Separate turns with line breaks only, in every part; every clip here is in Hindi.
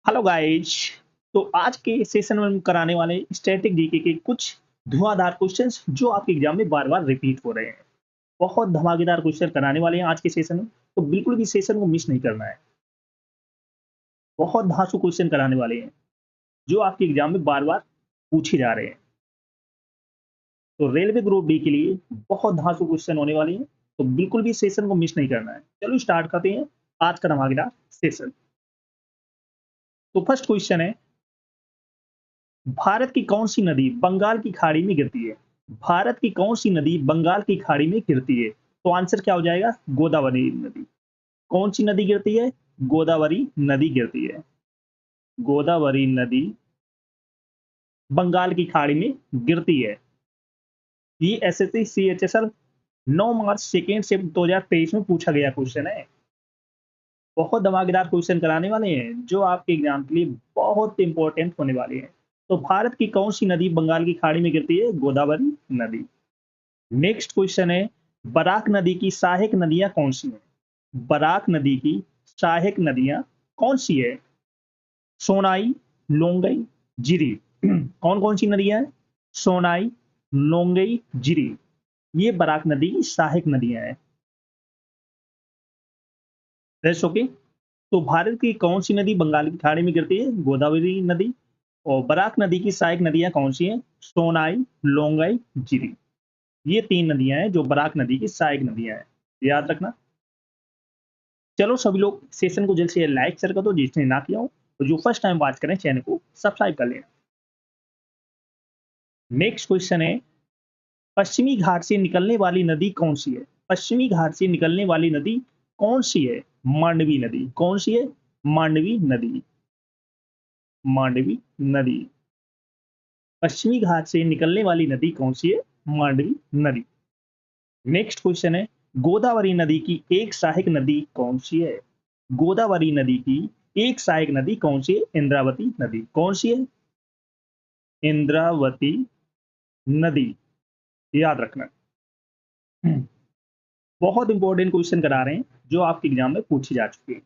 Hello guys. तो आज के सेशन में हम कराने वाले स्टैटिक जीके के कुछ धुआंधार क्वेश्चंस जो आपके एग्जाम में बार बार रिपीट हो रहे हैं। बहुत धमाकेदार क्वेश्चन कराने वाले हैं आज के सेशन में, तो बिल्कुल भी सेशन को मिस नहीं करना है। बहुत धांसू क्वेश्चन कराने वाले हैं जो आपके एग्जाम में बार बार पूछे जा रहे हैं। तो रेलवे ग्रुप डी के लिए बहुत धांसू क्वेश्चन होने वाले हैं, तो बिल्कुल भी सेशन को मिस नहीं करना है। चलो स्टार्ट करते हैं आज का धमाकेदार सेशन। तो फर्स्ट क्वेश्चन है, भारत की कौन सी नदी बंगाल की खाड़ी में गिरती है? भारत की कौन सी नदी बंगाल की खाड़ी में गिरती है? तो आंसर क्या हो जाएगा? गोदावरी नदी। कौन सी नदी गिरती है? गोदावरी नदी गिरती है। गोदावरी नदी बंगाल की खाड़ी में गिरती है। ये SSC CHSL 9 March second shift 2023 में पूछा गया क्वेश्चन है। बहुत धमाकेदार क्वेश्चन कराने वाले हैं जो आपके एग्जाम के लिए बहुत इंपॉर्टेंट होने वाले हैं। तो भारत की कौन सी नदी बंगाल की खाड़ी में गिरती है? गोदावरी नदी। नेक्स्ट क्वेश्चन है, बराक नदी की सहायक नदियां कौन सी हैं? बराक नदी की सहायक नदियां कौन सी है? सोनाई, लोंगई, जिरी। कौन कौन सी नदियां हैं? सोनाई, लोंगई, जिरी। ये बराक नदी की सहायक नदियां हैं। ओके। तो भारत की कौन सी नदी बंगाल की खाड़ी में गिरती है? गोदावरी नदी। और बराक नदी की सहायक नदियां कौन सी हैं? सोनाई, लोंगई, जिरी। ये 3 नदियां हैं जो बराक नदी की सहायक नदियां हैं, याद रखना। चलो सभी लोग सेशन को जल्द से जल्द लाइक शेयर कर दो जिसने ना किया हो, और जो फर्स्ट टाइम वॉच करें चैनल को सब्सक्राइब कर लेना। नेक्स्ट क्वेश्चन है, पश्चिमी घाट से निकलने वाली नदी कौन सी है? पश्चिमी घाट से निकलने वाली नदी कौन सी है? मांडवी नदी। कौन सी है? मांडवी नदी। मांडवी नदी। पश्चिमी घाट से निकलने वाली नदी कौन सी है? मांडवी नदी। नेक्स्ट क्वेश्चन है, गोदावरी नदी की एक सहायक नदी कौन सी है? गोदावरी नदी की एक सहायक नदी कौन सी है? इंद्रावती नदी। कौन सी है? इंद्रावती नदी, याद रखना। बहुत इंपॉर्टेंट क्वेश्चन करा रहे हैं जो आपके एग्जाम में पूछे जा चुके हैं,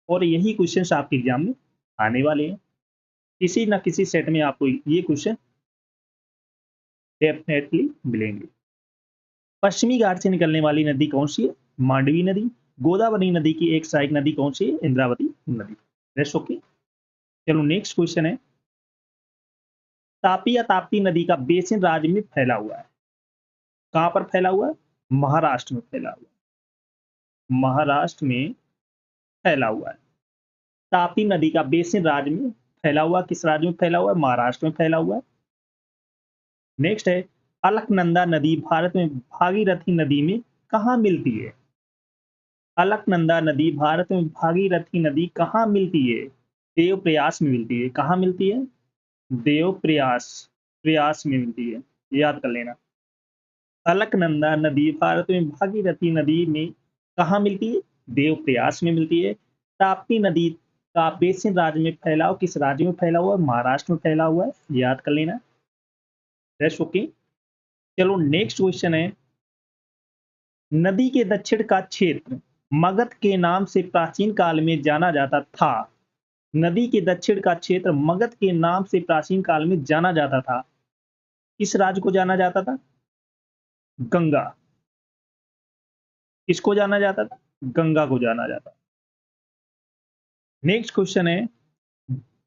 और यही क्वेश्चन आपके एग्जाम में आने वाले हैं। किसी ना किसी सेट में आपको ये क्वेश्चन डेफिनेटली मिलेंगे। पश्चिमी घाट से निकलने वाली नदी कौन सी है? मांडवी नदी। गोदावरी नदी की एक सहायक नदी कौन सी है? इंद्रावती नदी। Rest okay. चलो नेक्स्ट क्वेश्चन है, तापी या ताप्ती नदी का बेसिन राज्य में फैला हुआ है। कहां पर फैला हुआ है? महाराष्ट्र में फैला हुआ है। महाराष्ट्र में फैला हुआ है। ताप्ती नदी का बेसिन राज्य में फैला हुआ, किस राज्य में फैला हुआ है? महाराष्ट्र में फैला हुआ है। नेक्स्ट है, अलकनंदा नदी भारत में भागीरथी नदी में कहां मिलती है? अलकनंदा नदी भारत में भागीरथी नदी कहां मिलती है? देवप्रयास में मिलती है। कहां मिलती है? देवप्रयास प्रयास में मिलती है, याद कर लेना। अलकनंदा नदी भारत में भागीरथी नदी में कहां मिलती है? देवप्रयास में मिलती है। ताप्ती नदी का बेसिन राज्य में फैलाव किस राज्य में फैला हुआ है? महाराष्ट्र में फैला हुआ है, याद कर लेना। ओके। चलो नेक्स्ट क्वेश्चन है, नदी के दक्षिण का क्षेत्र मगध के नाम से प्राचीन काल में जाना जाता था। नदी के दक्षिण का क्षेत्र मगध के नाम से प्राचीन काल में जाना जाता था। किस राज्य को जाना जाता था? गंगा। किसको जाना जाता था? गंगा को जाना जाता। नेक्स्ट क्वेश्चन है,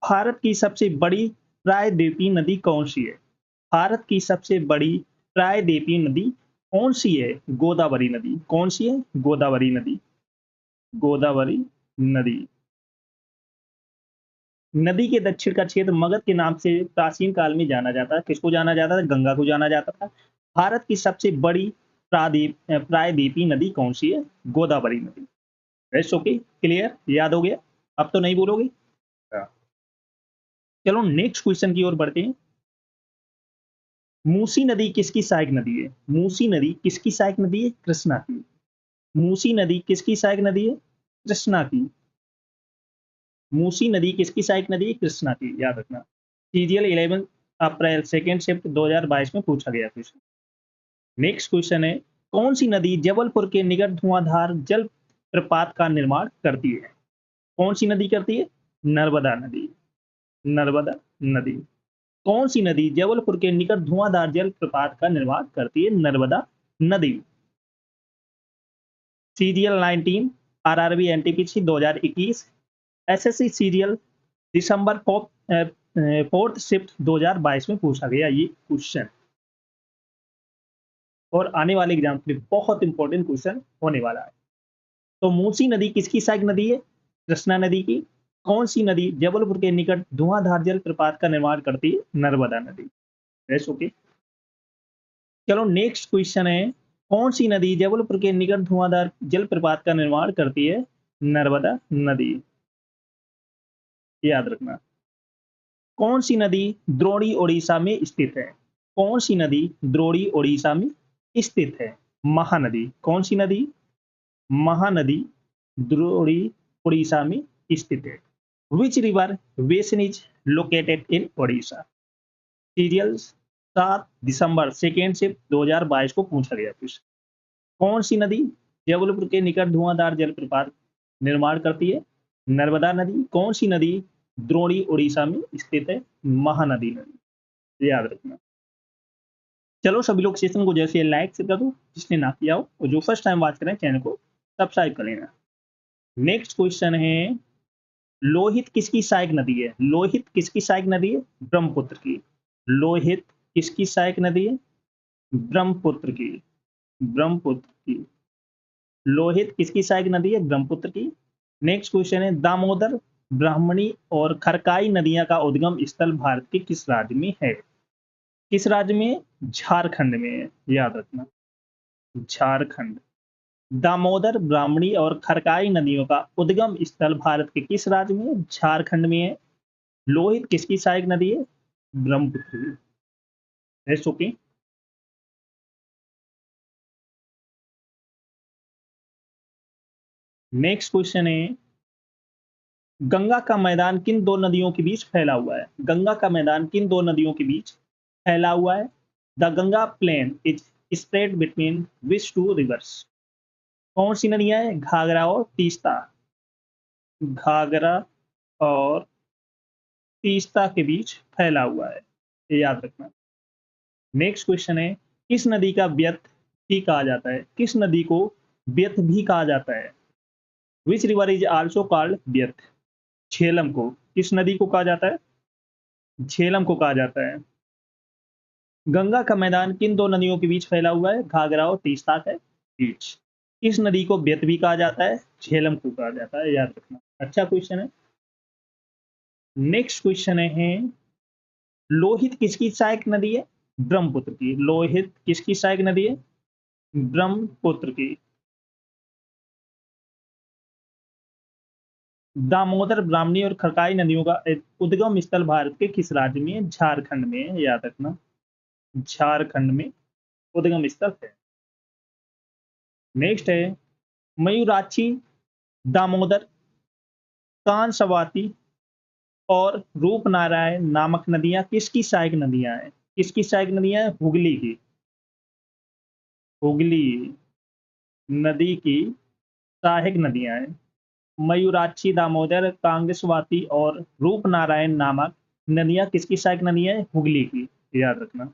भारत की सबसे बड़ी प्रायद्वीपीय नदी कौन सी है? भारत की सबसे बड़ी प्रायद्वीपीय नदी कौन सी है? गोदावरी नदी। कौन सी है? गोदावरी नदी। गोदावरी नदी। नदी के दक्षिण का क्षेत्र मगध के नाम से प्राचीन काल में जाना जाता है। किसको जाना जाता था? गंगा को जाना जाता था। भारत की सबसे बड़ी प्रायद्वीपीय नदी कौन सी है? गोदावरी नदी। रेस्ट ओके, क्लियर, याद हो गया? अब तो नहीं बोलोगे? हाँ। चलो नेक्स्ट क्वेश्चन की ओर बढ़ते हैं। मूसी नदी किसकी सहायक नदी है? मूसी नदी किसकी सहायक नदी है? कृष्णा की। मूसी नदी किसकी सहायक नदी है? कृष्णा की। मूसी नदी किसकी सहायक नदी है? कृष्णा की, याद रखना। सीजीएल 11 अप्रैल सेकेंड शिफ्ट 2022 में पूछा गया क्वेश्चन। नेक्स्ट क्वेश्चन है, कौन सी नदी जबलपुर के निकट धुआंधार जल प्रपात का निर्माण करती है? कौन सी नदी करती है? नर्मदा नदी। नर्मदा नदी। कौन सी नदी जबलपुर के निकट धुआंधार जलप्रपात का निर्माण करती है? नर्मदा नदी। Serial 19 RRB NTPC 2021 SSC serial दिसंबर 4th शिफ्ट 2022 में पूछा गया ये क्वेश्चन और आने वाले एग्जाम के लिए बहुत इंपॉर्टेंट क्वेश्चन होने वाला है। तो मूसी नदी किसकी सहायक नदी है? कृष्णा नदी की। कौन सी नदी जबलपुर के निकट धुआंधार जलप्रपात का निर्माण करती है? नर्मदा नदी। ओके, चलो नेक्स्ट क्वेश्चन है, कौन सी नदी जबलपुर के निकट धुआंधार जलप्रपात का निर्माण करती है? नर्मदा नदी। याद रखना। कौन सी नदी द्रोणी ओडिशा में स्थित है? कौन सी नदी द्रोणी ओडिशा में स्थित है? महानदी। कौन सी नदी? महानदी द्रोणी ओडिशा में स्थित है। Which river basin is located in Odisha? Serial 7 December 2nd shift 2022 को पूछा गया क्वेश्चन। कौन सी नदी जबलपुर के निकट धुआंधार जलप्रपात निर्माण करती है? नर्मदा नदी। कौन सी नदी द्रोणी ओडिशा में स्थित है? महानदी नदी। याद रखना। चलो सभी लोग सेशन को जैसे लाइक से कर दो जिसने ना किया हो, और जो फर्स्ट टाइम वॉच करें चैनल को सब्सक्राइब कर लेना। नेक्स्ट क्वेश्चन है, लोहित किसकी सहायक नदी है? लोहित किसकी सहायक नदी है? ब्रह्मपुत्र की। लोहित किसकी सहायक नदी है? ब्रह्मपुत्र की। ब्रह्मपुत्र की। लोहित किसकी सहायक नदी है? ब्रह्मपुत्र की। नेक्स्ट क्वेश्चन है, दामोदर, ब्राह्मणी और खरकाई नदियां का उद्गम स्थल भारत के किस राज्य में है? किस राज्य में? झारखंड में है। याद रखना, झारखंड। दामोदर, ब्राह्मणी और खरकाई नदियों का उद्गम स्थल भारत के किस राज्य में? झारखंड में है। लोहित किसकी सहायक नदी है? ब्रह्मपुत्र की। ओके, नेक्स्ट क्वेश्चन है, गंगा का मैदान किन दो नदियों के बीच फैला हुआ है? गंगा का मैदान किन दो नदियों के बीच फैला हुआ है? The Ganga plain is spread between which two rivers? कौन सी नदियां हैं? घाघरा और तीस्ता। घाघरा और तीस्ता के बीच फैला हुआ है, ये याद रखना। नेक्स्ट क्वेश्चन है, किस नदी का व्यर्थ भी कहा जाता है? किस नदी को व्यर्थ भी कहा जाता है? Which river is also called व्यर्थ? झेलम को किस नदी को कहा जाता है? झेलम को कहा जाता है। गंगा का मैदान किन दो नदियों के बीच फैला हुआ है? घाघरा और तीस्ता के बीच। किस नदी को व्यर्थ भी कहा जाता है? झेलम को कहा जाता है, याद रखना। अच्छा क्वेश्चन है। नेक्स्ट क्वेश्चन है, लोहित किसकी सहायक नदी है? ब्रह्मपुत्र की। लोहित किसकी सहायक नदी है? ब्रह्मपुत्र की। दामोदर, ब्राह्मणी और खरकाई नदियों का उद्गम स्थल भारत के किस राज्य में है? झारखंड में है, याद रखना। झारखंड में उद्गम स्थल है। नेक्स्ट है, मयूराक्षी, दामोदर, कांसवाती और रूपनारायण नामक नदियां किसकी सहायक नदियां हैं? किसकी सहायक नदियां हैं? हुगली की। हुगली नदी की सहायक नदियां हैं। मयूराक्षी, दामोदर, कांग्रेसवाती और रूपनारायण नामक नदियां किसकी सहायक नदियां हैं? हुगली की। याद रखना।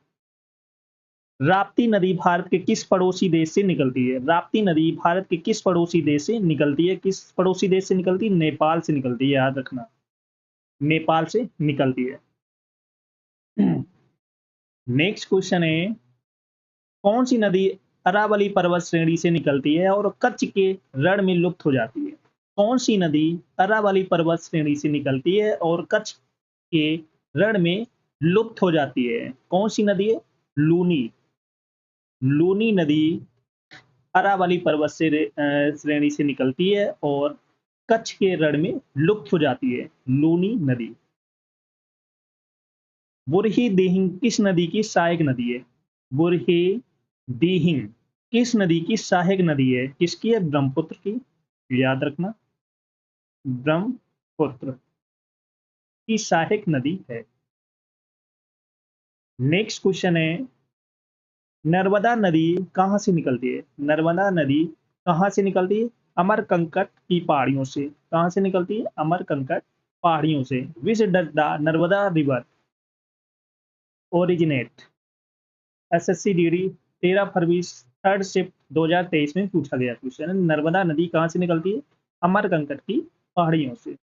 राप्ती नदी भारत के किस पड़ोसी देश से निकलती है? राप्ती नदी भारत के किस पड़ोसी देश से निकलती है? किस पड़ोसी देश से निकलती है? नेपाल से निकलती है, याद रखना। नेपाल से निकलती है। नेक्स्ट क्वेश्चन है, कौन सी नदी अरावली पर्वत श्रेणी से निकलती है और कच्छ के रण में लुप्त हो जाती है? कौन सी नदी अरावली पर्वत श्रेणी से निकलती है और कच्छ के रण में लुप्त हो जाती है? कौन सी नदी है? लूनी। लूनी नदी अरावली पर्वत से श्रेणी से निकलती है और कच्छ के रण में लुप्त हो जाती है, लूनी नदी। बुरही देहिंग किस नदी की सहायक नदी है? बुरही देहिंग किस नदी की सहायक नदी है? किसकी है? ब्रह्मपुत्र की। याद रखना, ब्रह्मपुत्र की सहायक नदी है। नेक्स्ट क्वेश्चन है, नर्मदा नदी कहां से निकलती है? नर्मदा नदी कहां से निकलती है? अमरकंटक की पहाड़ियों से। कहां से निकलती है? अमरकंटक पहाड़ियों से। Which does the Narmada river originate. SSC GD 13 February 3rd shift 2023 में पूछा गया क्वेश्चन है। नर्मदा नदी कहाँ से निकलती है? अमरकंटक की पहाड़ियों से।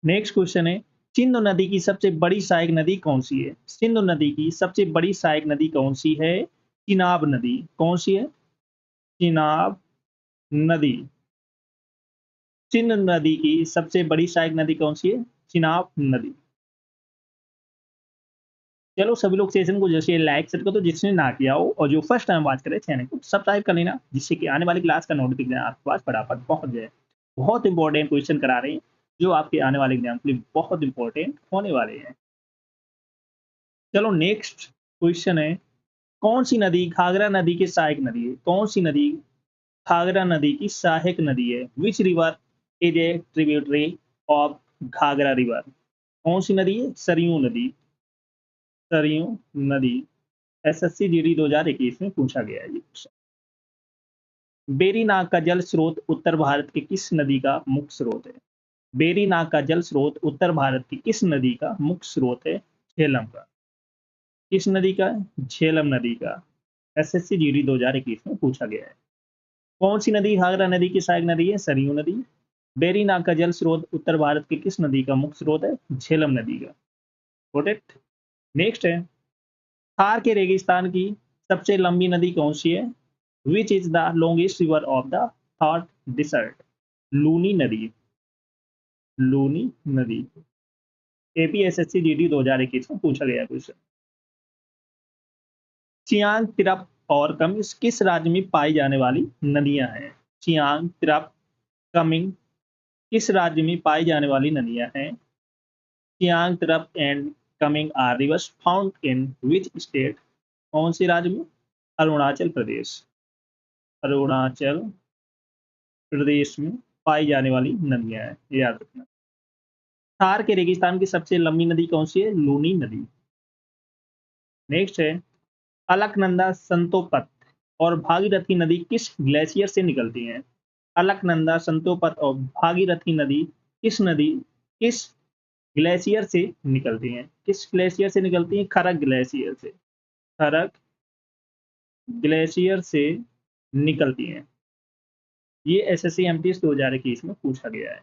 नेक्स्ट क्वेश्चन है, सिंधु नदी की सबसे बड़ी सहायक नदी कौन सी है? सिंधु नदी की सबसे बड़ी सहायक नदी कौन सी है? चिनाब नदी। कौन सी है? चिनाब नदी। सिंधु नदी की सबसे बड़ी सहायक नदी कौन सी है? चिनाब नदी। चलो सभी लोग सेशन को जैसे लाइक कर दो जिसने ना किया हो, और जो फर्स्ट टाइम बात करे चैनल को सब्सक्राइब कर लेना, जिससे कि आने वाली क्लास का नोटिफिकेशन आपके पास फटाफट पहुंच जाए। बहुत इंपॉर्टेंट क्वेश्चन करा रहे हैं जो आपके आने वाले एग्जाम के लिए बहुत इंपॉर्टेंट होने वाले हैं। चलो नेक्स्ट क्वेश्चन है, कौन सी नदी घाघरा नदी की सहायक नदी है? कौन सी नदी घाघरा नदी की सहायक नदी है? Which river is a tributary of Ghaghara river? कौन सी नदी है? सरयू नदी। सरयू नदी। एसएससी जीडी 2021 में पूछा गया है ये क्वेश्चन। बेरीनाग का जल स्रोत उत्तर भारत की किस नदी का मुख्य स्रोत है? बेरीनाग का जल स्रोत उत्तर भारत की किस नदी का मुख्य स्रोत है? झेलम का। किस नदी का? झेलम नदी का। एसएससी जीडी 2021 में पूछा गया है। कौन सी नदी घाघरा नदी की सहायक नदी है? सरयू नदी। बेरीनाग का जल स्रोत उत्तर भारत की किस नदी का मुख्य स्रोत है? झेलम नदी का। Got it. नेक्स्ट है, थार के रेगिस्तान की सबसे लंबी नदी कौन सी है? Which is the longest river of the Thar desert? Luni नदी। लूनी नदी। एपीएसएससी जीडी 2021 में पूछा गया क्वेश्चन। चियांग, तिरप और कमिंग किस राज्य में पाई जाने वाली नदियां हैं? चियांग, तिरप, कमिंग किस राज्य में पाई जाने वाली नदियां हैं? Siang, Tirap and Kameng are rivers found in which state? कौन से राज्य में? अरुणाचल प्रदेश। अरुणाचल प्रदेश में पाई जाने वाली नदियां हैं, याद रखना। थार के रेगिस्तान की सबसे लंबी नदी कौन सी है? लूनी नदी। नेक्स्ट है, अलकनंदा, संतोपत और भागीरथी नदी किस ग्लेशियर से निकलती हैं? अलकनंदा, संतोपत और भागीरथी नदी किस ग्लेशियर से निकलती हैं? किस ग्लेशियर से निकलती हैं? खरक ग्लेशियर से। खरक ग्लेशियर से निकलती हैं। ये एसएससी एमटीएस 2021 में पूछा गया है।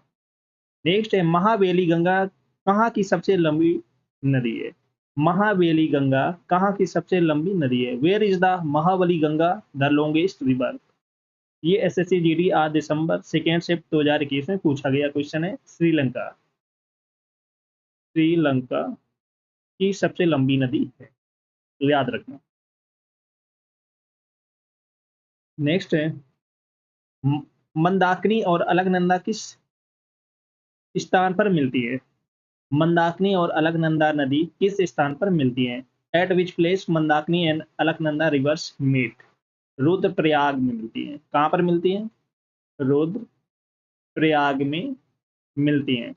नेक्स्ट है, महावेली गंगा कहाँ की सबसे लंबी नदी है? महावेली गंगा कहाँ की सबसे लंबी नदी है? Where is the Mahaweli Ganga the longest river? ये एसएससी जीडी 8 दिसंबर 2nd शिफ्ट 2021 में पूछा गया क्वेश्चन है। श्रीलंका। श्रीलंका की सबसे लंबी नदी है, तो याद रखना। नेक्स्ट है, मंदाकिनी और अलकनंदा किस स्थान पर मिलती है? मंदाकिनी और अलकनंदा नदी किस स्थान पर मिलती हैं? At which place Mandakini and Alaknanda rivers meet? Rudraprayag में मिलती हैं। कहाँ पर मिलती हैं? रुद्रप्रयाग में मिलती हैं।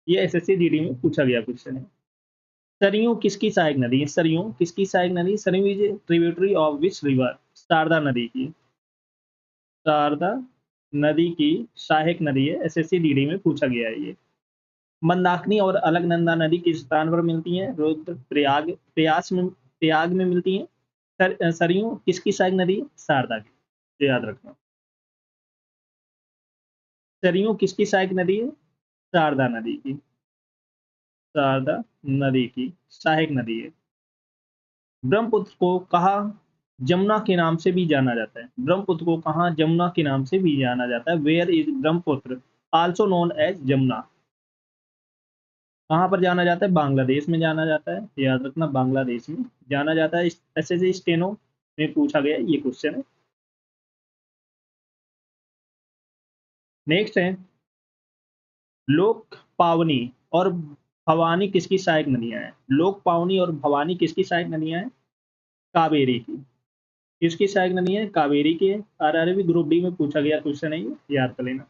ये एसएससी जीडी में पूछा गया क्वेश्चन है। सरयू किसकी सहायक नदी है? सरयू किसकी सहायक नदी? Saryu is tributary of which river? Sharda नदी की। शारदा नदी की सहायक नदी है, एसएससी जीडी में पूछा गया है ये। मंदाकिनी और अलकनंदा नदी किस स्थान पर मिलती हैं? रुद्रप्रयाग प्रयाग में मिलती हैं। सरयू किसकी सहायक नदी है? शारदा की, तो याद रखना। सरयू किसकी सहायक नदी है? शारदा नदी की। शारदा नदी की सहायक नदी है। ब्रह्मपुत्र को कहा जमुना के नाम से भी जाना जाता है? ब्रह्मपुत्र को कहा जमुना के नाम से भी जाना जाता है? Where is Brahmaputra also known as Jamuna? कहाँ पर जाना जाता है? बांग्लादेश में जाना जाता है, याद रखना, बांग्लादेश में जाना जाता है। एसएससी स्टेनो में पूछा गया ये क्वेश्चन है। नेक्स्ट है, लोक पावनी और भवानी किसकी सहायक नदियां हैं? लोक पावनी और भवानी किसकी सहायक नदियां हैं? कावेरी की। किसकी सहायक नदी है? कावेरी की। आरआरबी ग्रुप डी में पूछा गया क्वेश्चन है, ये याद कर लेना।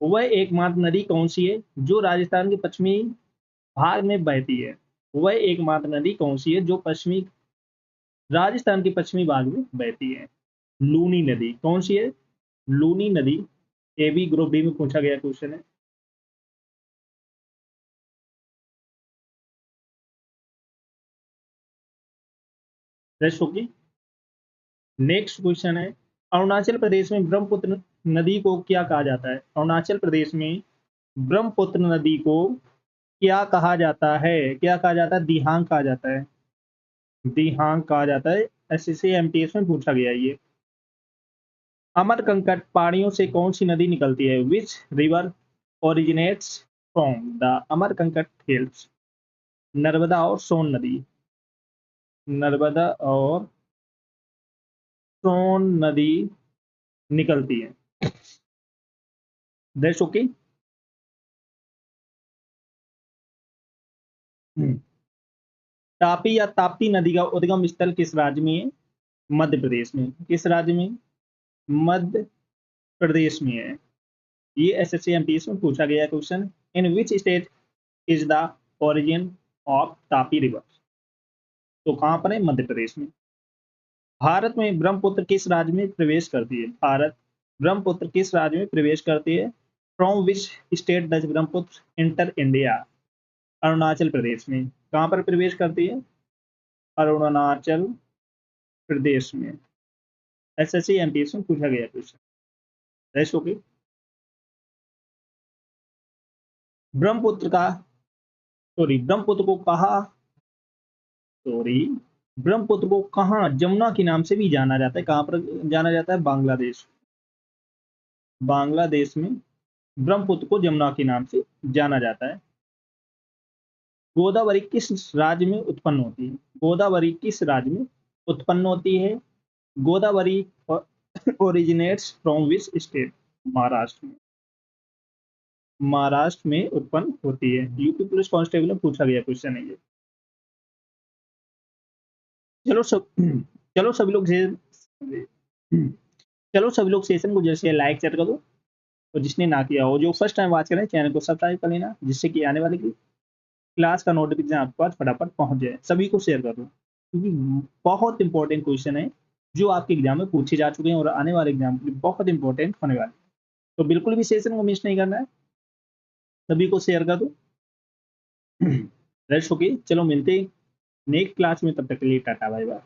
वह एकमात्र नदी कौन सी है जो राजस्थान के पश्चिमी भाग में बहती है? वह एकमात्र नदी कौन सी है जो राजस्थान के पश्चिमी भाग में बहती है? लूनी नदी। कौन सी है? लूनी नदी। ए बी ग्रुप डी में पूछा गया क्वेश्चन है। रेस्ट होगी। नेक्स्ट क्वेश्चन है, अरुणाचल प्रदेश में ब्रह्मपुत्र नदी को क्या कहा जाता है? अरुणाचल प्रदेश में ब्रह्मपुत्र नदी को क्या कहा जाता है? क्या कहा जाता है? दिहांग कहा जाता है। दिहांग कहा जाता है। एसएससी एमटीएस में पूछा गया ये। अमरकंटक पहाड़ियों से कौन सी नदी निकलती है? Which river originates from the Amarkantak hills? Narmada और सोन नदी। नर्मदा और सोन नदी निकलती है। That's okay. तापी या ताप्ती नदी का उद्गम स्थल किस राज्य में है? मध्य प्रदेश में। किस राज्य में? मध्य प्रदेश में है। ये एसएससी एमटीएस में पूछा गया question. In which state is the origin of Tapi river? तो कहां पर है? मध्य प्रदेश में। भारत में ब्रह्मपुत्र किस राज्य में प्रवेश करती है? भारत ब्रह्मपुत्र किस राज्य में प्रवेश करती है? From which state does Brahmaputra enter India? Arunachal Pradesh में। कहां पर प्रवेश करती है? अरुणाचल प्रदेश में। एसएससी एमटीएस में पूछा गया क्वेश्चन। Rest okay. ब्रह्मपुत्र का ब्रह्मपुत्र को कहा ब्रह्मपुत्र को कहाँ जमुना के नाम से भी जाना जाता है? कहां पर जाना जाता है? बांग्लादेश। बांग्लादेश में ब्रह्मपुत्र को जमुना के नाम से जाना जाता है। गोदावरी किस राज्य में उत्पन्न होती है? गोदावरी किस राज्य में उत्पन्न होती है? Godavari originates from which state? Maharashtra में। महाराष्ट्र में उत्पन्न होती है। यूपी पुलिस कांस्टेबल में पूछा गया क्वेश्चन है ये। चलो सभी लोग सेशन को जैसे लाइक चैट कर दो, और जिसने ना किया हो, जो फर्स्ट टाइम वॉच करें, चैनल को सब्सक्राइब कर लेना, जिससे कि आने वाली क्लास का नोटिफिकेशन आपके पास फटाफट पहुंच जाए। सभी को शेयर कर दो, क्योंकि बहुत इंपॉर्टेंट क्वेश्चन है जो आपके एग्जाम में पूछे जा चुके हैं और आने वाले एग्जाम के लिए बहुत इंपॉर्टेंट होने वाले। तो बिल्कुल भी सेशन को मिस नहीं करना है, सभी को शेयर कर दो। Rest okay. चलो मिलते नेक्स्ट क्लास में, तब तक के लिए टाटा बाय बाय।